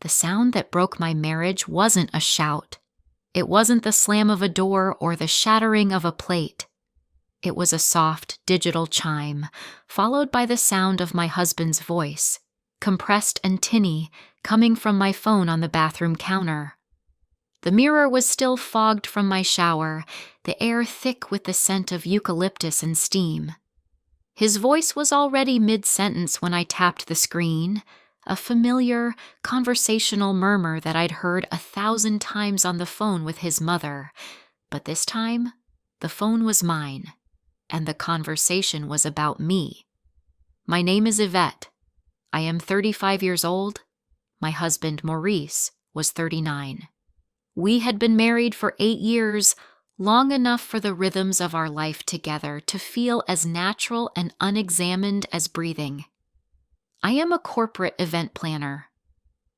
The sound that broke my marriage wasn't a shout. It wasn't the slam of a door or the shattering of a plate. It was a soft, digital chime, followed by the sound of my husband's voice, compressed and tinny, coming from my phone on the bathroom counter. The mirror was still fogged from my shower, the air thick with the scent of eucalyptus and steam. His voice was already mid-sentence when I tapped the screen, a familiar, conversational murmur that I'd heard 1,000 times on the phone with his mother. But this time, the phone was mine, and the conversation was about me. My name is Yvette. I am 35 years old. My husband, Maurice, was 39. We had been married for 8 years, long enough for the rhythms of our life together to feel as natural and unexamined as breathing. I am a corporate event planner.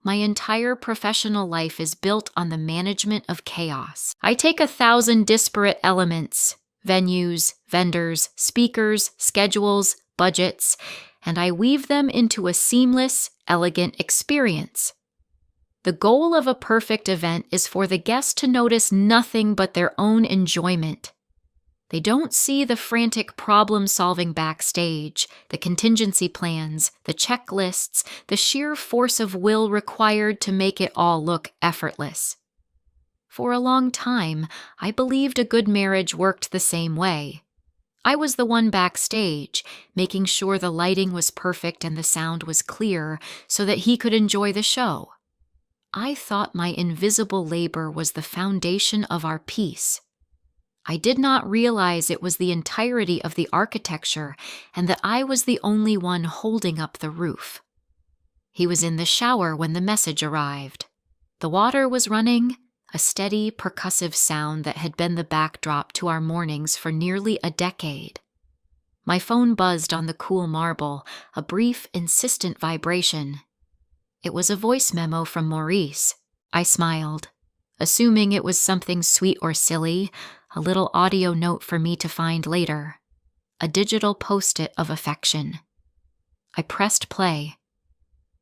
My entire professional life is built on the management of chaos. I take 1,000 disparate elements, venues, vendors, speakers, schedules, budgets, and I weave them into a seamless, elegant experience. The goal of a perfect event is for the guests to notice nothing but their own enjoyment. They don't see the frantic problem-solving backstage, the contingency plans, the checklists, the sheer force of will required to make it all look effortless. For a long time, I believed a good marriage worked the same way. I was the one backstage, making sure the lighting was perfect and the sound was clear so that he could enjoy the show. I thought my invisible labor was the foundation of our peace. I did not realize it was the entirety of the architecture and that I was the only one holding up the roof. He was in the shower when the message arrived. The water was running, a steady, percussive sound that had been the backdrop to our mornings for nearly a decade. My phone buzzed on the cool marble, a brief, insistent vibration. It was a voice memo from Maurice. I smiled, assuming it was something sweet or silly, a little audio note for me to find later, a digital post-it of affection. I pressed play.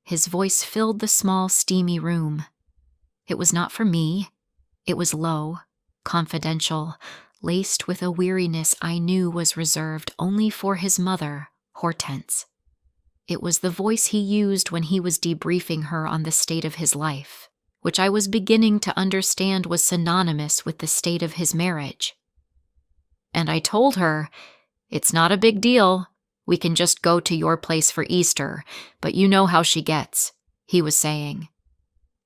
His voice filled the small, steamy room. It was not for me. It was low, confidential, laced with a weariness I knew was reserved only for his mother, Hortense. It was the voice he used when he was debriefing her on the state of his life, which I was beginning to understand was synonymous with the state of his marriage. And I told her, "It's not a big deal. We can just go to your place for Easter, but you know how she gets," he was saying.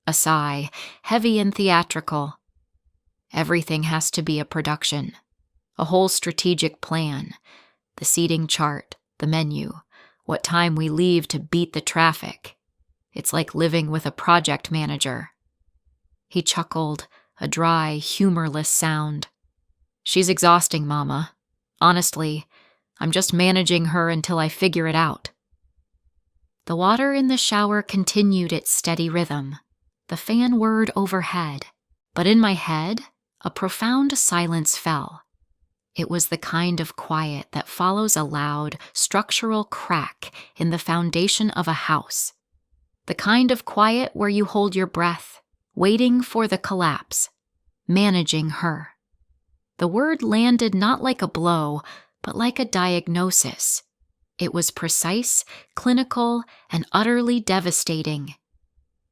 A sigh, heavy and theatrical. Everything has to be a production, a whole strategic plan, the seating chart, the menu, what time we leave to beat the traffic. It's like living with a project manager. He chuckled, a dry, humorless sound. "She's exhausting, Mama. Honestly, I'm just managing her until I figure it out." The water in the shower continued its steady rhythm, the fan whirred overhead, but in my head, a profound silence fell. It was the kind of quiet that follows a loud, structural crack in the foundation of a house. The kind of quiet where you hold your breath, waiting for the collapse, managing her. The word landed not like a blow, but like a diagnosis. It was precise, clinical, and utterly devastating.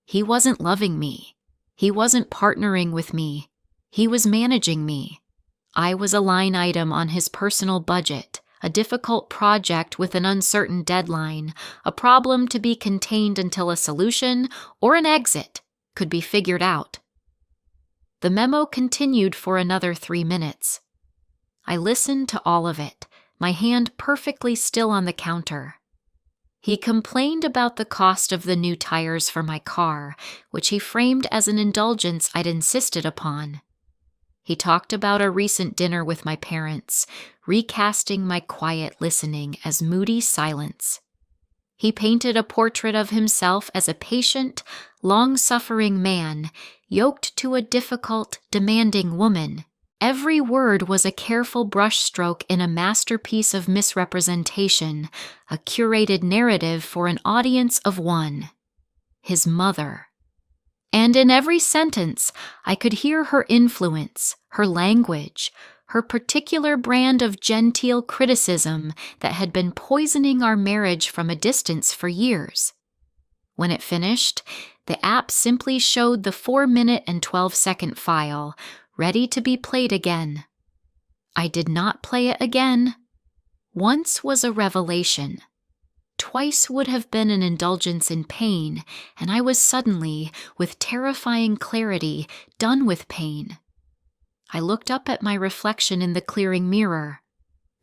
He wasn't loving me. He wasn't partnering with me. He was managing me. I was a line item on his personal budget, a difficult project with an uncertain deadline, a problem to be contained until a solution or an exit could be figured out. The memo continued for another 3 minutes. I listened to all of it, my hand perfectly still on the counter. He complained about the cost of the new tires for my car, which he framed as an indulgence I'd insisted upon. He talked about a recent dinner with my parents, recasting my quiet listening as moody silence. He painted a portrait of himself as a patient, long-suffering man, yoked to a difficult, demanding woman. Every word was a careful brushstroke in a masterpiece of misrepresentation, a curated narrative for an audience of one. His mother. And in every sentence, I could hear her influence, her language, her particular brand of genteel criticism that had been poisoning our marriage from a distance for years. When it finished, the app simply showed the 4-minute and 12-second file, ready to be played again. I did not play it again. Once was a revelation. Twice would have been an indulgence in pain, and I was suddenly, with terrifying clarity, done with pain. I looked up at my reflection in the clearing mirror.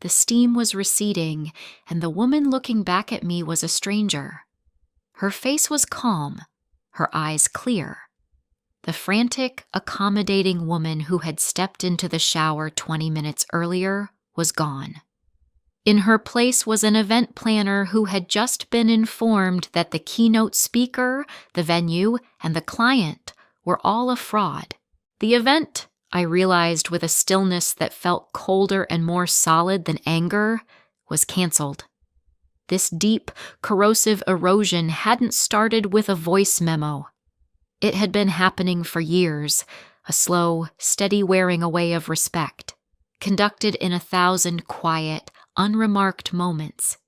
The steam was receding, and the woman looking back at me was a stranger. Her face was calm, her eyes clear. The frantic, accommodating woman who had stepped into the shower 20 minutes earlier was gone. In her place was an event planner who had just been informed that the keynote speaker, the venue, and the client were all a fraud. The event, I realized with a stillness that felt colder and more solid than anger, was canceled. This deep, corrosive erosion hadn't started with a voice memo. It had been happening for years, a slow, steady wearing away of respect, conducted in 1,000 quiet, unremarked moments.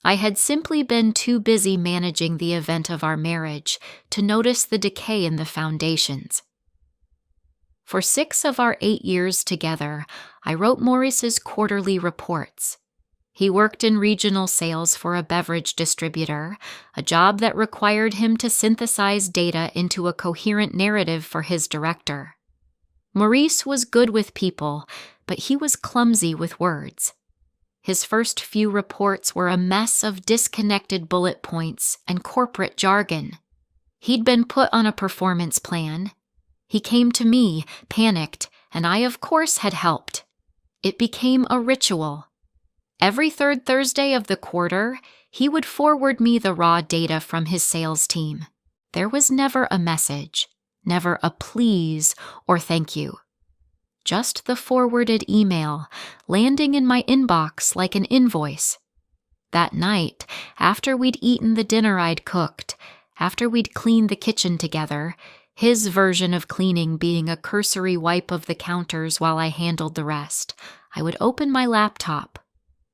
I had simply been too busy managing the event of our marriage to notice the decay in the foundations. For 6 of our 8 years together, I wrote Maurice's quarterly reports. He worked in regional sales for a beverage distributor, a job that required him to synthesize data into a coherent narrative for his director. Maurice was good with people, but he was clumsy with words. His first few reports were a mess of disconnected bullet points and corporate jargon. He'd been put on a performance plan. He came to me, panicked, and I, of course, had helped. It became a ritual. Every third Thursday of the quarter, he would forward me the raw data from his sales team. There was never a message, never a please or thank you. Just the forwarded email, landing in my inbox like an invoice. That night, after we'd eaten the dinner I'd cooked, after we'd cleaned the kitchen together, his version of cleaning being a cursory wipe of the counters while I handled the rest, I would open my laptop.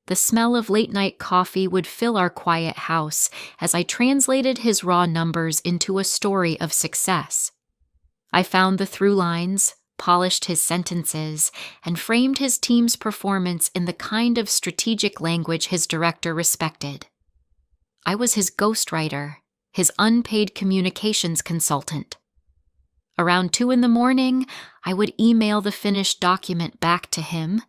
The smell of late-night coffee would fill our quiet house as I translated his raw numbers into a story of success. I found the through lines, polished his sentences, and framed his team's performance in the kind of strategic language his director respected. I was his ghostwriter, his unpaid communications consultant. Around 2 a.m, I would email the finished document back to him.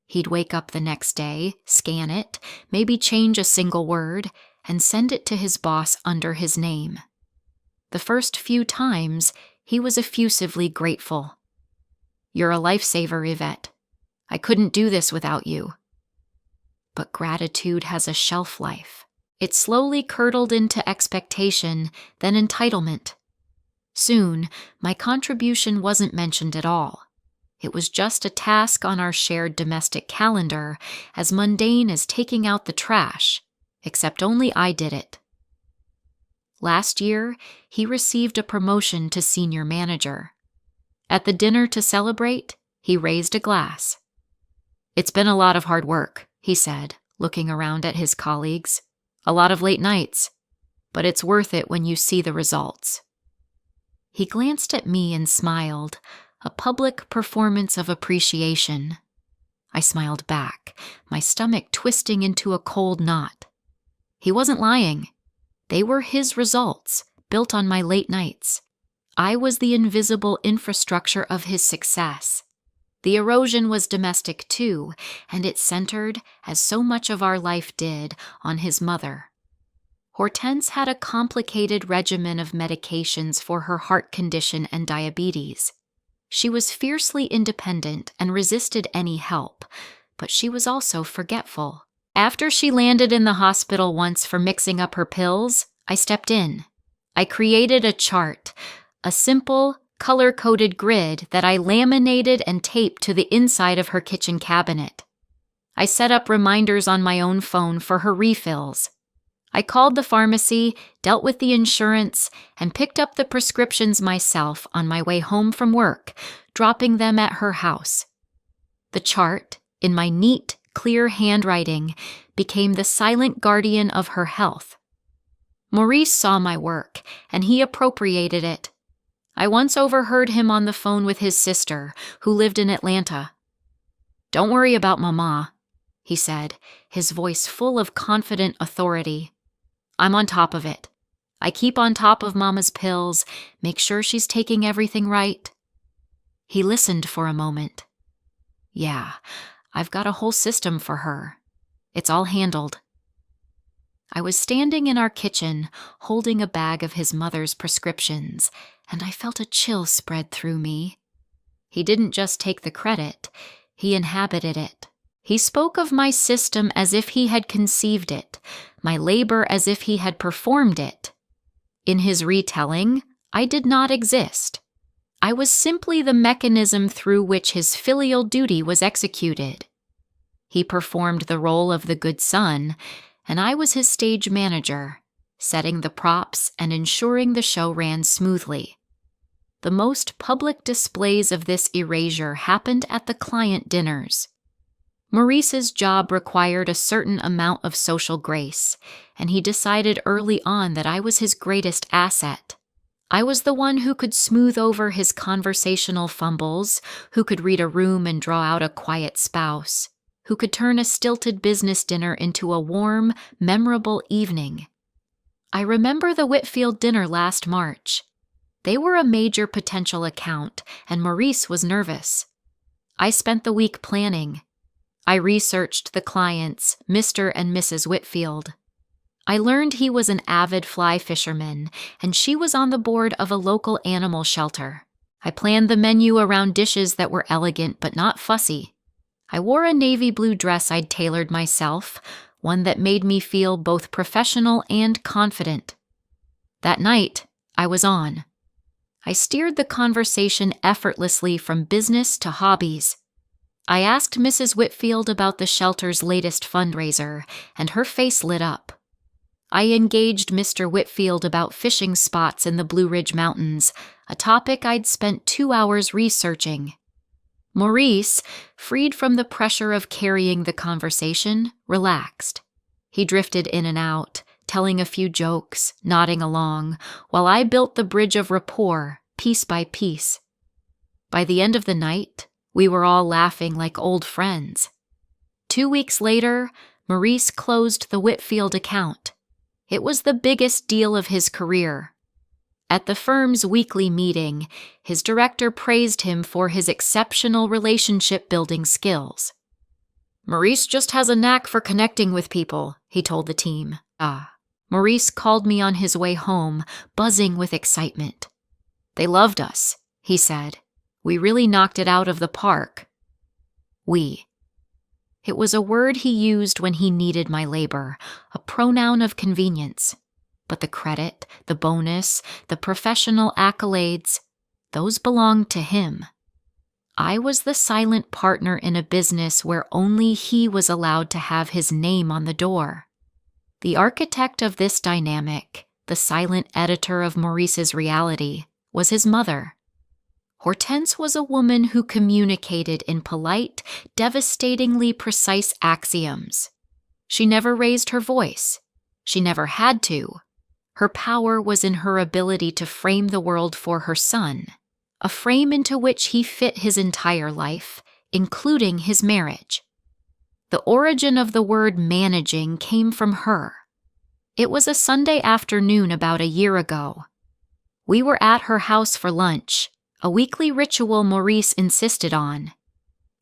He'd wake up the next day, scan it, maybe change a single word, and send it to his boss under his name. The first few times, he was effusively grateful. "You're a lifesaver, Yvette. I couldn't do this without you." But gratitude has a shelf life. It slowly curdled into expectation, then entitlement. Soon, my contribution wasn't mentioned at all. It was just a task on our shared domestic calendar, as mundane as taking out the trash, except only I did it. Last year, he received a promotion to senior manager. At the dinner to celebrate, he raised a glass. "It's been a lot of hard work," he said, looking around at his colleagues. "A lot of late nights. But it's worth it when you see the results." He glanced at me and smiled, a public performance of appreciation. I smiled back, my stomach twisting into a cold knot. He wasn't lying. They were his results, built on my late nights. I was the invisible infrastructure of his success. The erosion was domestic too, and it centered, as so much of our life did, on his mother. Hortense had a complicated regimen of medications for her heart condition and diabetes. She was fiercely independent and resisted any help, but she was also forgetful. After she landed in the hospital once for mixing up her pills, I stepped in. I created a chart, a simple, color-coded grid that I laminated and taped to the inside of her kitchen cabinet. I set up reminders on my own phone for her refills. I called the pharmacy, dealt with the insurance, and picked up the prescriptions myself on my way home from work, dropping them at her house. The chart, in my neat, clear handwriting, became the silent guardian of her health. Maurice saw my work, and he appropriated it. I once overheard him on the phone with his sister, who lived in Atlanta. "Don't worry about Mama," he said, his voice full of confident authority. "I'm on top of it. I keep on top of Mama's pills, make sure she's taking everything right." He listened for a moment. "Yeah, I've got a whole system for her. It's all handled." I was standing in our kitchen, holding a bag of his mother's prescriptions, and I felt a chill spread through me. He didn't just take the credit, he inhabited it. He spoke of my system as if he had conceived it, my labor as if he had performed it. In his retelling, I did not exist. I was simply the mechanism through which his filial duty was executed. He performed the role of the good son, and I was his stage manager, setting the props and ensuring the show ran smoothly. The most public displays of this erasure happened at the client dinners. Maurice's job required a certain amount of social grace, and he decided early on that I was his greatest asset. I was the one who could smooth over his conversational fumbles, who could read a room and draw out a quiet spouse, who could turn a stilted business dinner into a warm, memorable evening. I remember the Whitfield dinner last March. They were a major potential account, and Maurice was nervous. I spent the week planning. I researched the clients, Mr. and Mrs. Whitfield. I learned he was an avid fly fisherman, and she was on the board of a local animal shelter. I planned the menu around dishes that were elegant but not fussy. I wore a navy blue dress I'd tailored myself, one that made me feel both professional and confident. That night, I was on. I steered the conversation effortlessly from business to hobbies. I asked Mrs. Whitfield about the shelter's latest fundraiser, and her face lit up. I engaged Mr. Whitfield about fishing spots in the Blue Ridge Mountains, a topic I'd spent 2 hours researching. Maurice, freed from the pressure of carrying the conversation, relaxed. He drifted in and out, telling a few jokes, nodding along, while I built the bridge of rapport, piece by piece. By the end of the night, we were all laughing like old friends. 2 weeks later, Maurice closed the Whitfield account. It was the biggest deal of his career. At the firm's weekly meeting, his director praised him for his exceptional relationship-building skills. "Maurice just has a knack for connecting with people," he told the team. Maurice called me on his way home, buzzing with excitement. "They loved us," he said. "We really knocked it out of the park." We. It was a word he used when he needed my labor, a pronoun of convenience. But the credit, the bonus, the professional accolades, those belonged to him. I was the silent partner in a business where only he was allowed to have his name on the door. The architect of this dynamic, the silent editor of Maurice's reality, was his mother. Hortense was a woman who communicated in polite, devastatingly precise axioms. She never raised her voice. She never had to. Her power was in her ability to frame the world for her son, a frame into which he fit his entire life, including his marriage. The origin of the word managing came from her. It was a Sunday afternoon about a year ago. We were at her house for lunch, a weekly ritual Maurice insisted on.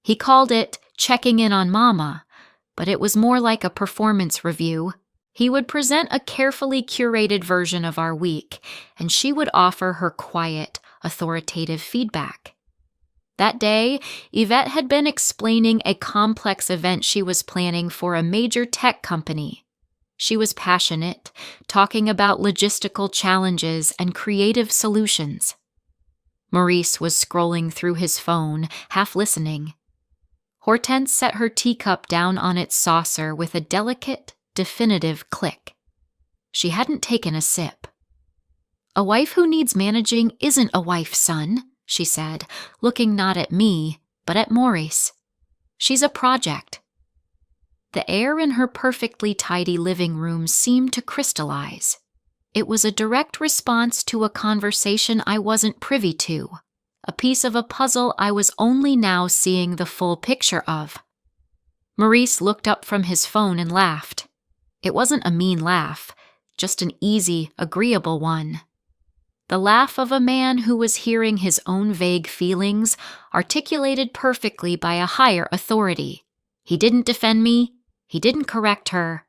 He called it checking in on Mama, but it was more like a performance review. He would present a carefully curated version of our week, and she would offer her quiet, authoritative feedback. That day, Yvette had been explaining a complex event she was planning for a major tech company. She was passionate, talking about logistical challenges and creative solutions. Maurice was scrolling through his phone, half listening. Hortense set her teacup down on its saucer with a delicate, definitive click. She hadn't taken a sip. "A wife who needs managing isn't a wife, son," she said, looking not at me, but at Maurice. "She's a project." The air in her perfectly tidy living room seemed to crystallize. It was a direct response to a conversation I wasn't privy to, a piece of a puzzle I was only now seeing the full picture of. Maurice looked up from his phone and laughed. It wasn't a mean laugh, just an easy, agreeable one. The laugh of a man who was hearing his own vague feelings articulated perfectly by a higher authority. He didn't defend me. He didn't correct her.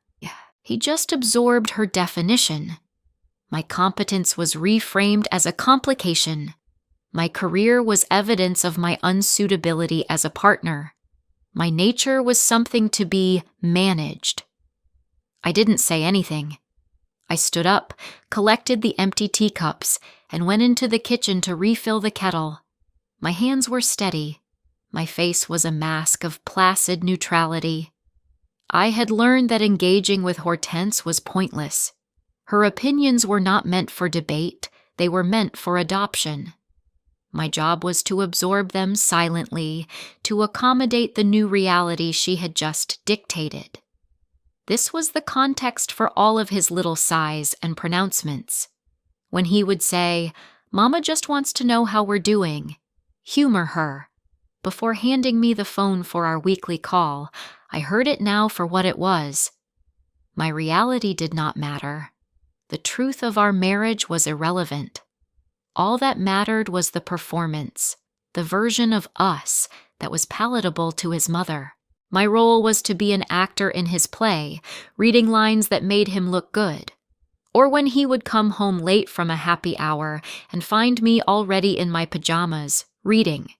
He just absorbed her definition. My competence was reframed as a complication. My career was evidence of my unsuitability as a partner. My nature was something to be managed. I didn't say anything. I stood up, collected the empty teacups, and went into the kitchen to refill the kettle. My hands were steady. My face was a mask of placid neutrality. I had learned that engaging with Hortense was pointless. Her opinions were not meant for debate, they were meant for adoption. My job was to absorb them silently, to accommodate the new reality she had just dictated. This was the context for all of his little sighs and pronouncements. When he would say, "Mama just wants to know how we're doing," humor her. Before handing me the phone for our weekly call, I heard it now for what it was. My reality did not matter. The truth of our marriage was irrelevant. All that mattered was the performance, the version of us that was palatable to his mother. My role was to be an actor in his play, reading lines that made him look good. Or when he would come home late from a happy hour and find me already in my pajamas, reading.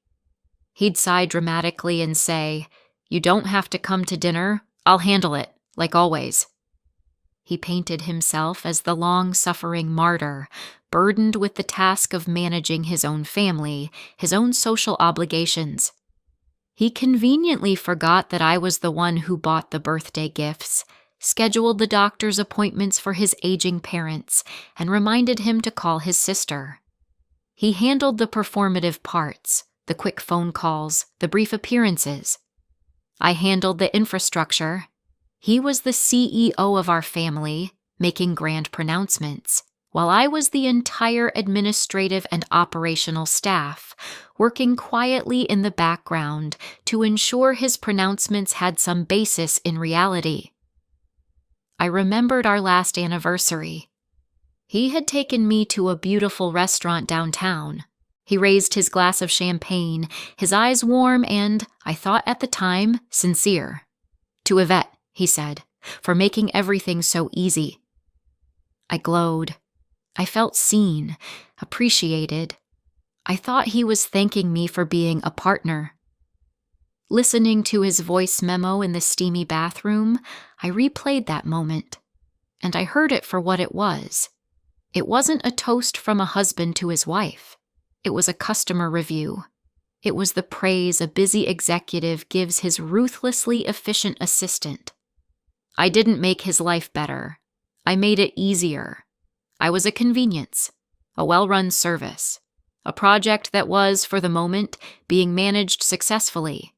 He'd sigh dramatically and say, "You don't have to come to dinner. I'll handle it, like always." He painted himself as the long-suffering martyr, burdened with the task of managing his own family, his own social obligations. He conveniently forgot that I was the one who bought the birthday gifts, scheduled the doctor's appointments for his aging parents, and reminded him to call his sister. He handled the performative parts, the quick phone calls, the brief appearances. I handled the infrastructure. He was the CEO of our family, making grand pronouncements, while I was the entire administrative and operational staff, working quietly in the background to ensure his pronouncements had some basis in reality. I remembered our last anniversary. He had taken me to a beautiful restaurant downtown. He raised his glass of champagne, his eyes warm and, I thought at the time, sincere. "To Yvette," he said, "for making everything so easy." I glowed. I felt seen, appreciated. I thought he was thanking me for being a partner. Listening to his voice memo in the steamy bathroom, I replayed that moment, and I heard it for what it was. It wasn't a toast from a husband to his wife. It was a customer review. It was the praise a busy executive gives his ruthlessly efficient assistant. I didn't make his life better. I made it easier. I was a convenience, a well-run service, a project that was, for the moment, being managed successfully.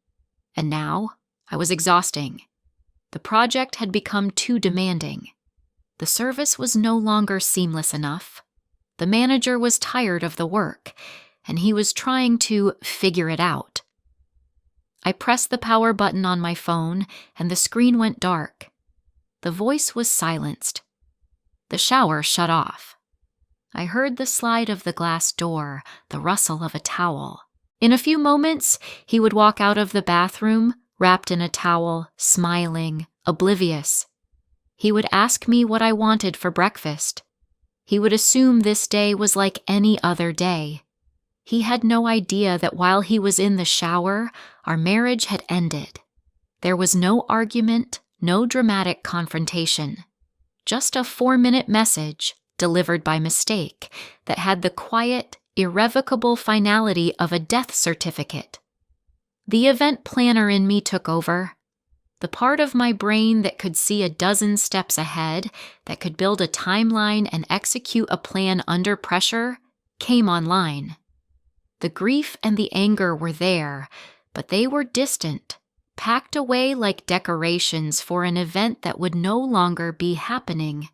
And now, I was exhausting. The project had become too demanding. The service was no longer seamless enough. The manager was tired of the work, and he was trying to figure it out. I pressed the power button on my phone, and the screen went dark. The voice was silenced. The shower shut off. I heard the slide of the glass door, the rustle of a towel. In a few moments, he would walk out of the bathroom, wrapped in a towel, smiling, oblivious. He would ask me what I wanted for breakfast. He would assume this day was like any other day. He had no idea that while he was in the shower, our marriage had ended. There was no argument, no dramatic confrontation. Just a 4-minute message, delivered by mistake, that had the quiet, irrevocable finality of a death certificate. The event planner in me took over. The part of my brain that could see a dozen steps ahead, that could build a timeline and execute a plan under pressure, came online. The grief and the anger were there, but they were distant, packed away like decorations for an event that would no longer be happening.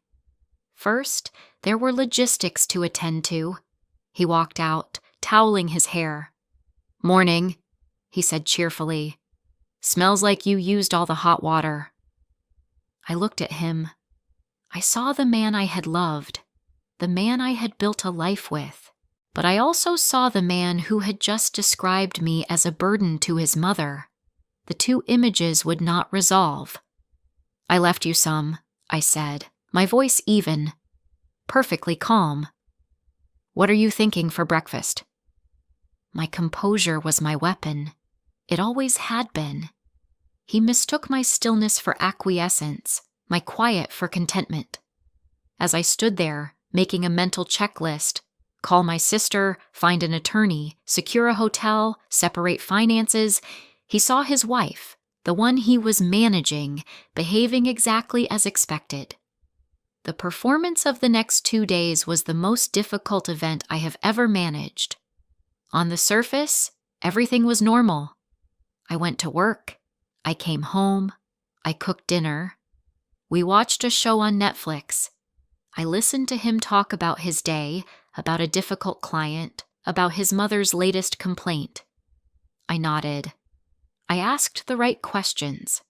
First, there were logistics to attend to. He walked out, toweling his hair. "Morning," he said cheerfully. "Smells like you used all the hot water." I looked at him. I saw the man I had loved, the man I had built a life with, but I also saw the man who had just described me as a burden to his mother. The two images would not resolve. "I left you some," I said, my voice even, perfectly calm. "What are you thinking for breakfast?" My composure was my weapon. It always had been. He mistook my stillness for acquiescence, my quiet for contentment. As I stood there, making a mental checklist, call my sister, find an attorney, secure a hotel, separate finances, he saw his wife, the one he was managing, behaving exactly as expected. The performance of the next 2 days was the most difficult event I have ever managed. On the surface, everything was normal. I went to work. I came home. I cooked dinner. We watched a show on Netflix. I listened to him talk about his day, about a difficult client, about his mother's latest complaint. I nodded. I asked the right questions.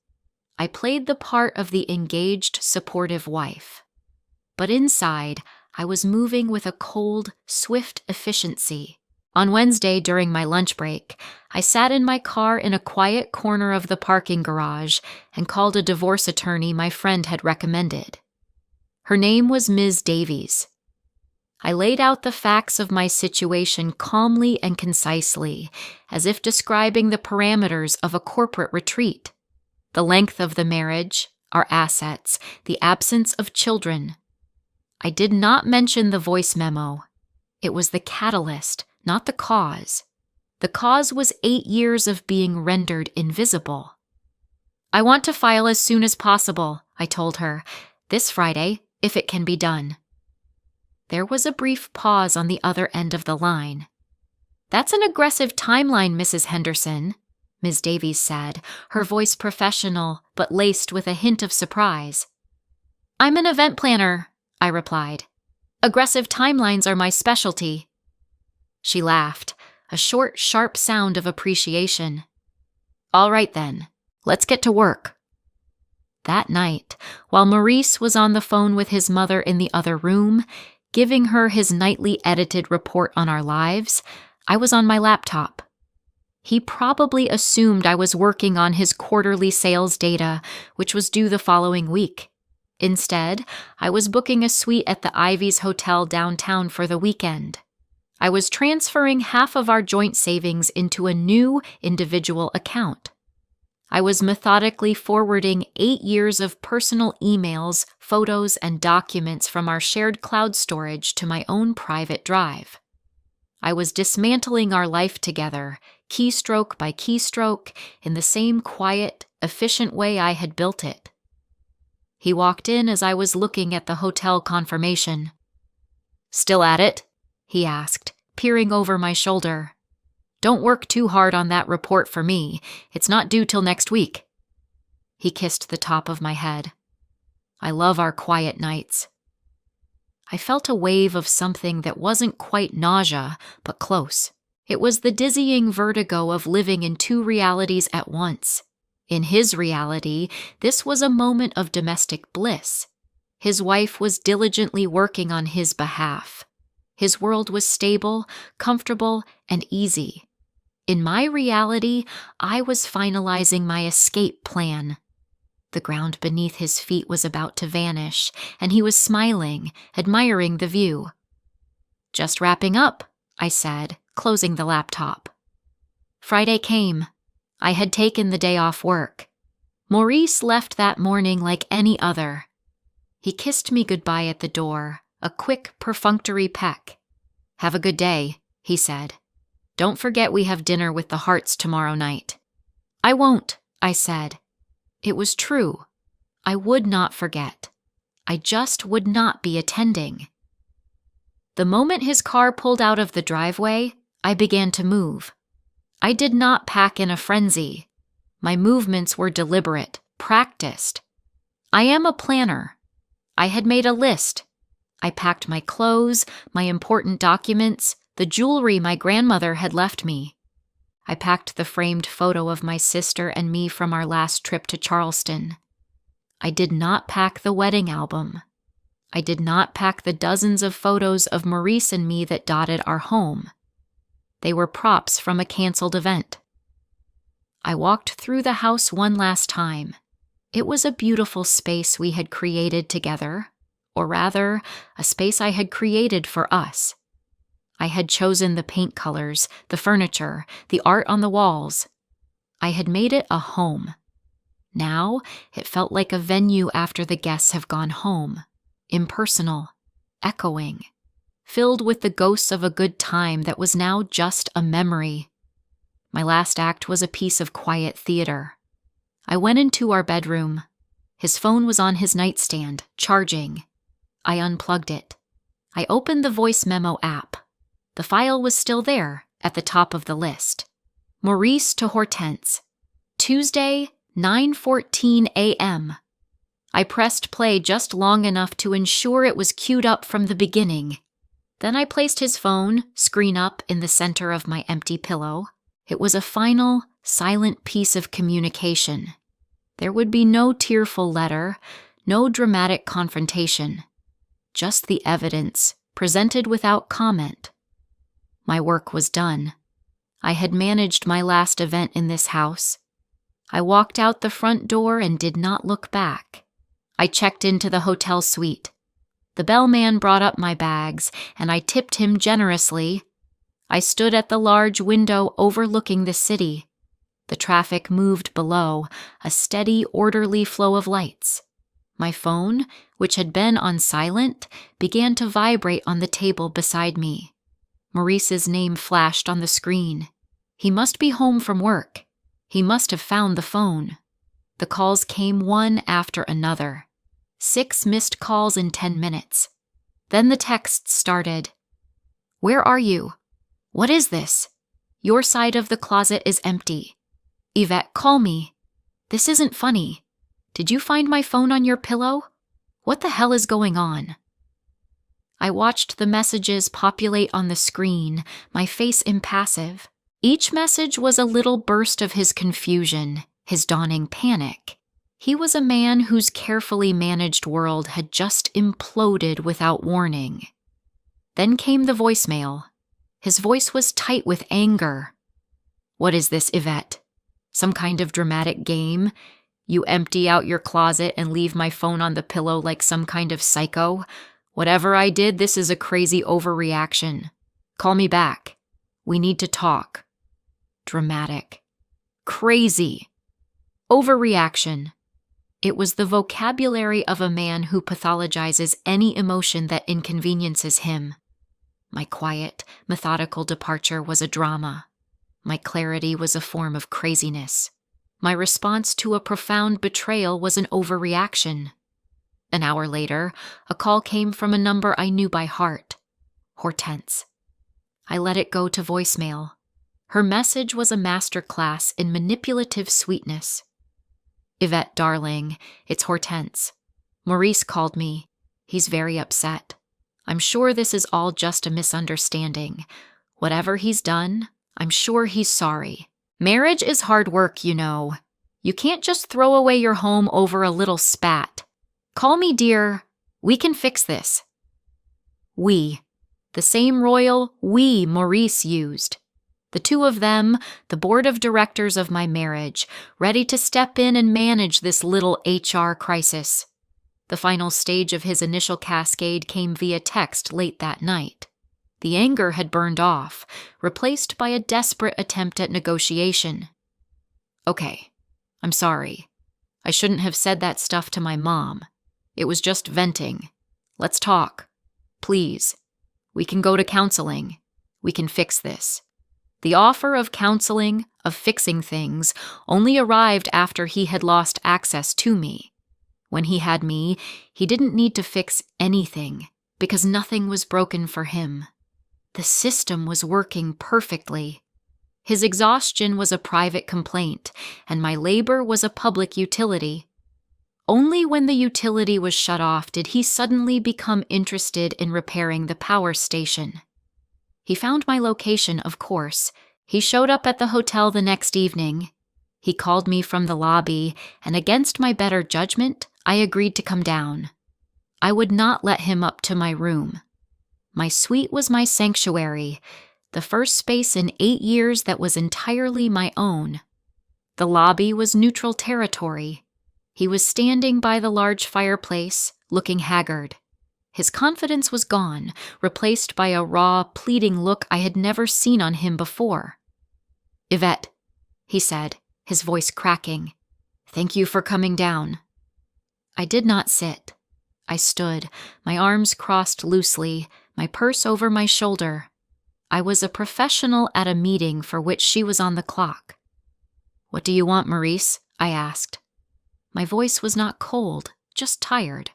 I played the part of the engaged, supportive wife. But inside, I was moving with a cold, swift efficiency. On Wednesday, during my lunch break, I sat in my car in a quiet corner of the parking garage and called a divorce attorney my friend had recommended. Her name was Ms. Davies. I laid out the facts of my situation calmly and concisely, as if describing the parameters of a corporate retreat. The length of the marriage, our assets, the absence of children. I did not mention the voice memo. It was the catalyst, not the cause. The cause was 8 years of being rendered invisible. "I want to file as soon as possible," I told her. "This Friday, if it can be done." There was a brief pause on the other end of the line. "That's an aggressive timeline, Mrs. Henderson," Ms. Davies said, her voice professional but laced with a hint of surprise. "I'm an event planner," I replied. "Aggressive timelines are my specialty." She laughed, a short, sharp sound of appreciation. "All right then, let's get to work." That night, while Maurice was on the phone with his mother in the other room, giving her his nightly edited report on our lives, I was on my laptop. He probably assumed I was working on his quarterly sales data, which was due the following week. Instead, I was booking a suite at the Ivy's Hotel downtown for the weekend. I was transferring half of our joint savings into a new individual account. I was methodically forwarding 8 years of personal emails, photos, and documents from our shared cloud storage to my own private drive. I was dismantling our life together, keystroke by keystroke, in the same quiet, efficient way I had built it. He walked in as I was looking at the hotel confirmation. "Still at it?" he asked, peering over my shoulder. "Don't work too hard on that report for me. It's not due till next week." He kissed the top of my head. "I love our quiet nights." I felt a wave of something that wasn't quite nausea, but close. It was the dizzying vertigo of living in 2 realities at once. In his reality, this was a moment of domestic bliss. His wife was diligently working on his behalf. His world was stable, comfortable, and easy. In my reality, I was finalizing my escape plan. The ground beneath his feet was about to vanish, and he was smiling, admiring the view. "Just wrapping up," I said, closing the laptop. Friday came. I had taken the day off work. Maurice left that morning like any other. He kissed me goodbye at the door, a quick, perfunctory peck. "Have a good day," he said. "Don't forget we have dinner with the Harts tomorrow night." "I won't," I said. It was true. I would not forget. I just would not be attending. The moment his car pulled out of the driveway, I began to move. I did not pack in a frenzy. My movements were deliberate, practiced. I am a planner. I had made a list. I packed my clothes, my important documents, the jewelry my grandmother had left me. I packed the framed photo of my sister and me from our last trip to Charleston. I did not pack the wedding album. I did not pack the dozens of photos of Maurice and me that dotted our home. They were props from a canceled event. I walked through the house one last time. It was a beautiful space we had created together, or rather, a space I had created for us. I had chosen the paint colors, the furniture, the art on the walls. I had made it a home. Now, it felt like a venue after the guests have gone home, impersonal, echoing, filled with the ghosts of a good time that was now just a memory. My last act was a piece of quiet theater. I went into our bedroom. His phone was on his nightstand, charging. I unplugged it. I opened the voice memo app. The file was still there, at the top of the list. Maurice to Hortense. Tuesday, 9:14 a.m. I pressed play just long enough to ensure it was queued up from the beginning. Then I placed his phone, screen up, in the center of my empty pillow. It was a final, silent piece of communication. There would be no tearful letter, no dramatic confrontation. Just the evidence, presented without comment. My work was done. I had managed my last event in this house. I walked out the front door and did not look back. I checked into the hotel suite. The bellman brought up my bags, and I tipped him generously. I stood at the large window overlooking the city. The traffic moved below, a steady, orderly flow of lights. My phone, which had been on silent, began to vibrate on the table beside me. Maurice's name flashed on the screen. He must be home from work. He must have found the phone. The calls came one after another. 6 missed calls in 10 minutes. Then the texts started. Where are you? What is this? Your side of the closet is empty. Yvette, call me. This isn't funny. Did you find my phone on your pillow? What the hell is going on? I watched the messages populate on the screen, my face impassive. Each message was a little burst of his confusion, his dawning panic. He was a man whose carefully managed world had just imploded without warning. Then came the voicemail. His voice was tight with anger. What is this, Yvette? Some kind of dramatic game? You empty out your closet and leave my phone on the pillow like some kind of psycho? Whatever I did, this is a crazy overreaction. Call me back. We need to talk. Dramatic. Crazy. Overreaction. It was the vocabulary of a man who pathologizes any emotion that inconveniences him. My quiet, methodical departure was a drama. My clarity was a form of craziness. My response to a profound betrayal was an overreaction. An hour later, a call came from a number I knew by heart. Hortense. I let it go to voicemail. Her message was a masterclass in manipulative sweetness. Yvette, darling, it's Hortense. Maurice called me. He's very upset. I'm sure this is all just a misunderstanding. Whatever he's done, I'm sure he's sorry. Marriage is hard work, you know. You can't just throw away your home over a little spat. Call me dear. We can fix this. We. The same royal we Maurice used. The two of them, the board of directors of my marriage, ready to step in and manage this little HR crisis. The final stage of his initial cascade came via text late that night. The anger had burned off, replaced by a desperate attempt at negotiation. Okay, I'm sorry. I shouldn't have said that stuff to my mom. It was just venting. Let's talk. Please. We can go to counseling. We can fix this. The offer of counseling, of fixing things, only arrived after he had lost access to me. When he had me, he didn't need to fix anything, because nothing was broken for him. The system was working perfectly. His exhaustion was a private complaint, and my labor was a public utility. Only when the utility was shut off did he suddenly become interested in repairing the power station. He found my location, of course. He showed up at the hotel the next evening. He called me from the lobby, and against my better judgment, I agreed to come down. I would not let him up to my room. My suite was my sanctuary, the first space in 8 years that was entirely my own. The lobby was neutral territory. He was standing by the large fireplace, looking haggard. His confidence was gone, replaced by a raw, pleading look I had never seen on him before. "Yvette," he said, his voice cracking, "thank you for coming down." I did not sit. I stood, my arms crossed loosely, my purse over my shoulder. I was a professional at a meeting for which she was on the clock. "What do you want, Maurice?" I asked. My voice was not cold, just tired.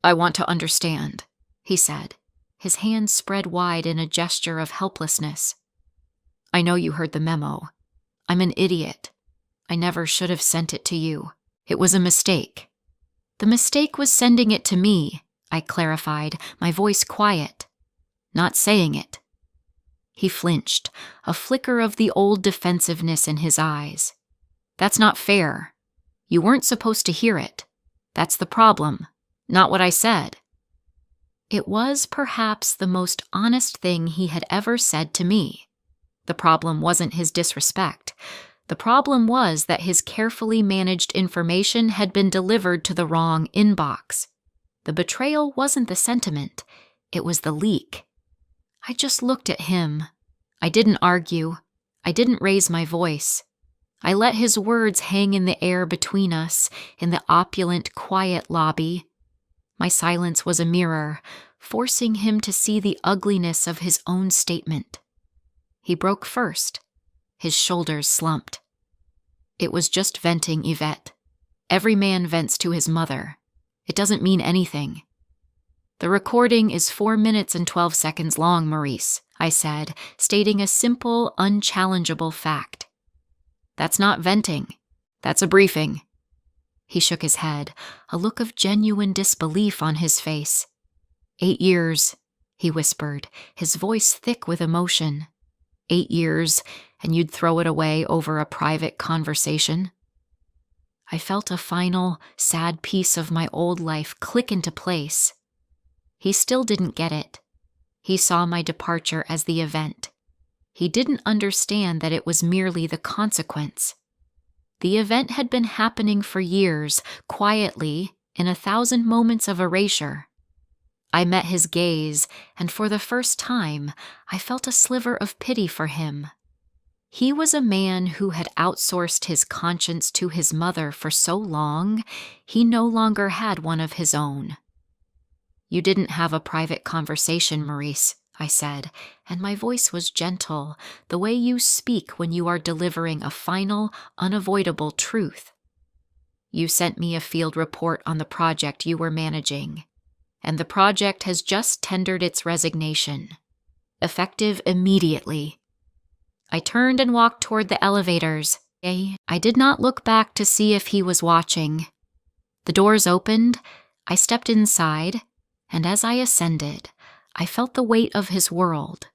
"I want to understand," he said, his hands spread wide in a gesture of helplessness. "I know you heard the memo. I'm an idiot. I never should have sent it to you. It was a mistake." "The mistake was sending it to me," I clarified, my voice quiet. "Not saying it." He flinched, a flicker of the old defensiveness in his eyes. "That's not fair. You weren't supposed to hear it. That's the problem, not what I said." It was perhaps the most honest thing he had ever said to me. The problem wasn't his disrespect. The problem was that his carefully managed information had been delivered to the wrong inbox. The betrayal wasn't the sentiment, it was the leak. I just looked at him. I didn't argue. I didn't raise my voice. I let his words hang in the air between us, in the opulent, quiet lobby. My silence was a mirror, forcing him to see the ugliness of his own statement. He broke first. His shoulders slumped. "It was just venting, Yvette. Every man vents to his mother. It doesn't mean anything." "The recording is 4 minutes and 12 seconds long, Maurice," I said, stating a simple, unchallengeable fact. "That's not venting. That's a briefing." He shook his head, a look of genuine disbelief on his face. 8 years, he whispered, his voice thick with emotion. 8 years, and you'd throw it away over a private conversation? I felt a final, sad piece of my old life click into place. He still didn't get it. He saw my departure as the event. He didn't understand that it was merely the consequence. The event had been happening for years, quietly, in 1,000 moments of erasure. I met his gaze, and for the first time, I felt a sliver of pity for him. He was a man who had outsourced his conscience to his mother for so long, he no longer had one of his own. "You didn't have a private conversation, Maurice," I said, and my voice was gentle, the way you speak when you are delivering a final, unavoidable truth. "You sent me a field report on the project you were managing, and the project has just tendered its resignation, effective immediately." I turned and walked toward the elevators. I did not look back to see if he was watching. The doors opened, I stepped inside, and as I ascended, I felt the weight of his world,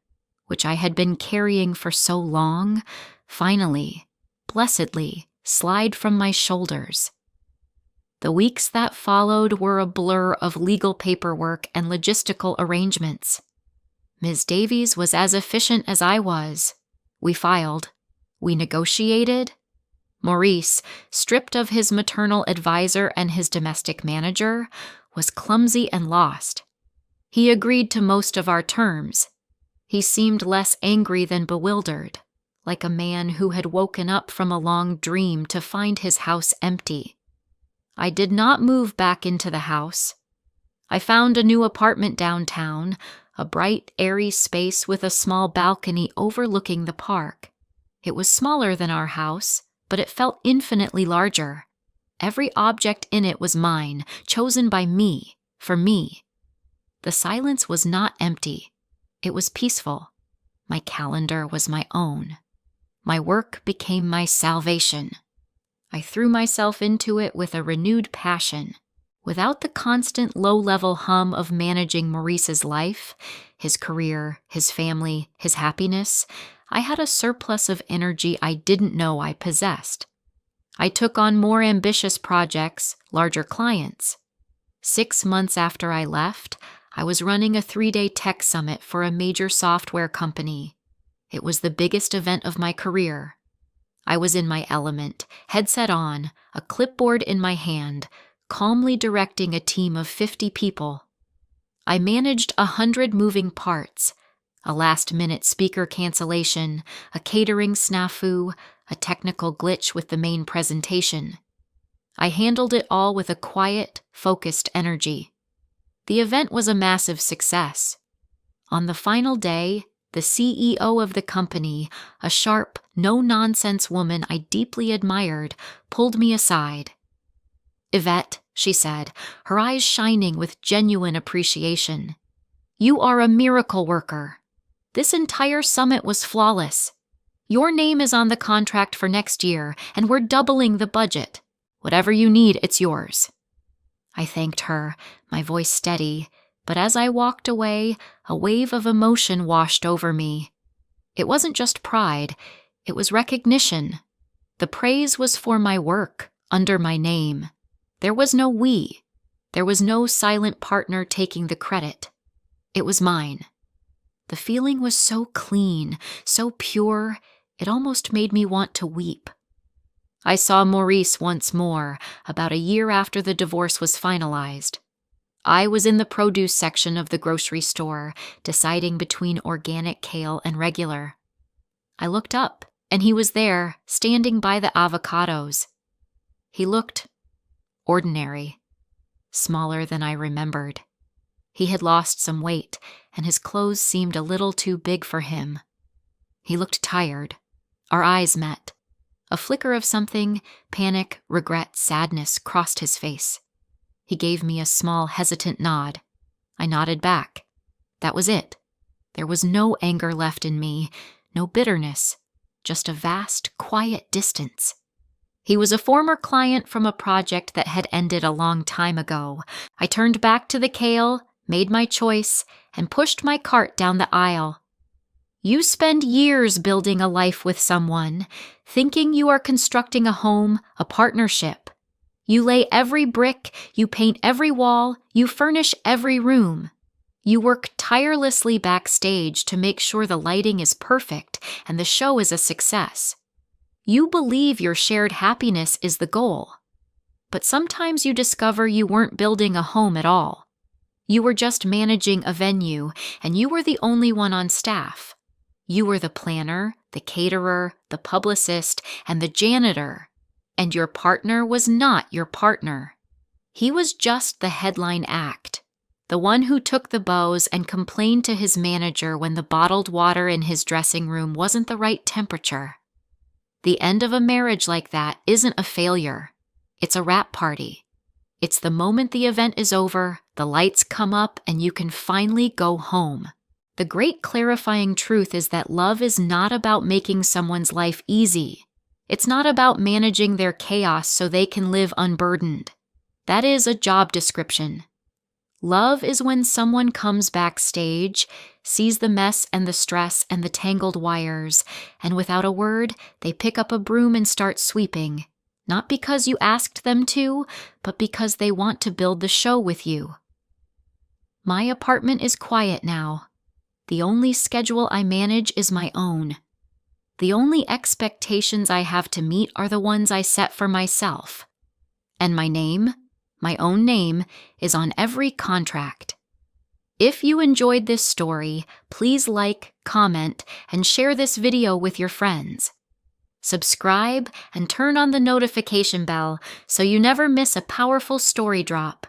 which I had been carrying for so long, finally, blessedly, slide from my shoulders. The weeks that followed were a blur of legal paperwork and logistical arrangements. Ms. Davies was as efficient as I was. We filed. We negotiated. Maurice, stripped of his maternal advisor and his domestic manager, was clumsy and lost. He agreed to most of our terms. He seemed less angry than bewildered, like a man who had woken up from a long dream to find his house empty. I did not move back into the house. I found a new apartment downtown, a bright, airy space with a small balcony overlooking the park. It was smaller than our house, but it felt infinitely larger. Every object in it was mine, chosen by me, for me. The silence was not empty. It was peaceful. My calendar was my own. My work became my salvation. I threw myself into it with a renewed passion. Without the constant low-level hum of managing Maurice's life, his career, his family, his happiness, I had a surplus of energy I didn't know I possessed. I took on more ambitious projects, larger clients. 6 months after I left, I was running a 3-day tech summit for a major software company. It was the biggest event of my career. I was in my element, headset on, a clipboard in my hand, calmly directing a team of 50 people. I managed 100 moving parts, a last-minute speaker cancellation, a catering snafu, a technical glitch with the main presentation. I handled it all with a quiet, focused energy. The event was a massive success. On the final day, the CEO of the company, a sharp, no-nonsense woman I deeply admired, pulled me aside. "Yvette," she said, her eyes shining with genuine appreciation, "you are a miracle worker. This entire summit was flawless. Your name is on the contract for next year, and we're doubling the budget. Whatever you need, it's yours." I thanked her, my voice steady, but as I walked away, a wave of emotion washed over me. It wasn't just pride, it was recognition. The praise was for my work, under my name. There was no we. There was no silent partner taking the credit. It was mine. The feeling was so clean, so pure, it almost made me want to weep. I saw Maurice once more, about a year after the divorce was finalized. I was in the produce section of the grocery store, deciding between organic kale and regular. I looked up, and he was there, standing by the avocados. He looked ordinary, smaller than I remembered. He had lost some weight, and his clothes seemed a little too big for him. He looked tired. Our eyes met. A flicker of something, panic, regret, sadness, crossed his face. He gave me a small, hesitant nod. I nodded back. That was it. There was no anger left in me, no bitterness, just a vast, quiet distance. He was a former client from a project that had ended a long time ago. I turned back to the kale, made my choice, and pushed my cart down the aisle. You spend years building a life with someone, thinking you are constructing a home, a partnership. You lay every brick, you paint every wall, you furnish every room. You work tirelessly backstage to make sure the lighting is perfect and the show is a success. You believe your shared happiness is the goal. But sometimes you discover you weren't building a home at all. You were just managing a venue, and you were the only one on staff. You were the planner, the caterer, the publicist, and the janitor. And your partner was not your partner. He was just the headline act, the one who took the bows and complained to his manager when the bottled water in his dressing room wasn't the right temperature. The end of a marriage like that isn't a failure. It's a wrap party. It's the moment the event is over, the lights come up, and you can finally go home. The great clarifying truth is that love is not about making someone's life easy. It's not about managing their chaos so they can live unburdened. That is a job description. Love is when someone comes backstage, sees the mess and the stress and the tangled wires, and without a word, they pick up a broom and start sweeping. Not because you asked them to, but because they want to build the show with you. My apartment is quiet now. The only schedule I manage is my own. The only expectations I have to meet are the ones I set for myself. And my name, my own name, is on every contract. If you enjoyed this story, please like, comment, and share this video with your friends. Subscribe and turn on the notification bell so you never miss a powerful story drop.